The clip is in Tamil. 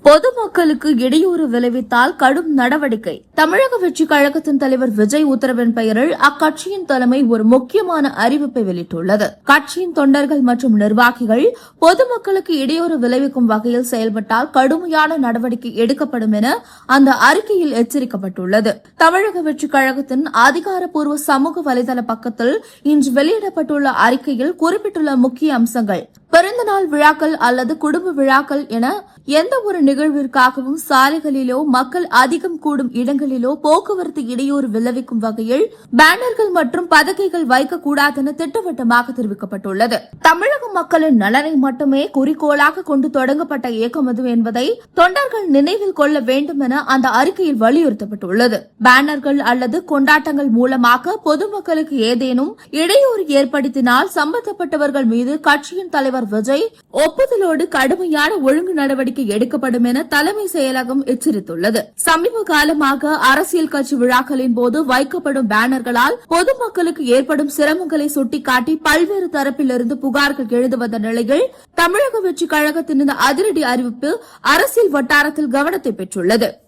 பொதுமக்களுக்கு இடையூறு விளைவித்தால் கடும் நடவடிக்கை. தமிழக வெற்றிக் கழகத்தின் தலைவர் விஜய் உத்தரவின் பெயரில் அக்கட்சியின் தலைமை ஒரு முக்கியமான அறிவிப்பை வெளியிட்டுள்ளது. கட்சியின் தொண்டர்கள் மற்றும் நிர்வாகிகள் பொதுமக்களுக்கு இடையூறு விளைவிக்கும் வகையில் செயல்பட்டால் கடுமையான நடவடிக்கை எடுக்கப்படும் என அந்த அறிக்கையில் எச்சரிக்கப்பட்டுள்ளது. தமிழக வெற்றிக் கழகத்தின் அதிகாரப்பூர்வ சமூக வலைதள பக்கத்தில் இன்று வெளியிடப்பட்டுள்ள அறிக்கையில் குறிப்பிட்டுள்ள முக்கிய அம்சங்கள்: பிறந்தநாள் விழாக்கள் அல்லது குடும்ப விழாக்கள் என எந்த ஒரு நிகழ்விற்காகவும் சாலைகளிலோ மக்கள் அதிகம் கூடும் இடங்களிலோ போக்குவரத்து இடையூறு விளைவிக்கும் வகையில் பேனர்கள் மற்றும் பதாகைகள் வைக்கக்கூடாது என திட்டவட்டமாக தெரிவிக்கப்பட்டுள்ளது. தமிழக மக்களின் நலனை மட்டுமே குறிக்கோளாக கொண்டு தொடங்கப்பட்ட இயக்கம் இது என்பதை தொண்டர்கள் நினைவில் கொள்ள வேண்டும் என அந்த அறிக்கையில் வலியுறுத்தப்பட்டுள்ளது. பேனர்கள் அல்லது கொண்டாட்டங்கள் மூலமாக பொதுமக்களுக்கு ஏதேனும் இடையூறு ஏற்படுத்தினால் சம்பந்தப்பட்டவர்கள் மீது கட்சியின் தலைவர் விஜய் ஒப்புதலோடு கடுமையான ஒழுங்கு நடவடிக்கை எடுக்கப்படும் என தலைமை செயலகம் எச்சரித்துள்ளது. சமீப காலமாக அரசியல் கட்சி விழாக்களின் போது வைக்கப்படும் பேனர்களால் பொதுமக்களுக்கு ஏற்படும் சிரமங்களை சுட்டிக்காட்டி பல்வேறு தரப்பிலிருந்து புகார்கள் எழுந்து வந்த நிலையில் தமிழக வெற்றிக் கழகத்தின் இந்த அதிரடி அறிவிப்பு அரசியல் வட்டாரத்தில் கவனத்தை பெற்றுள்ளது.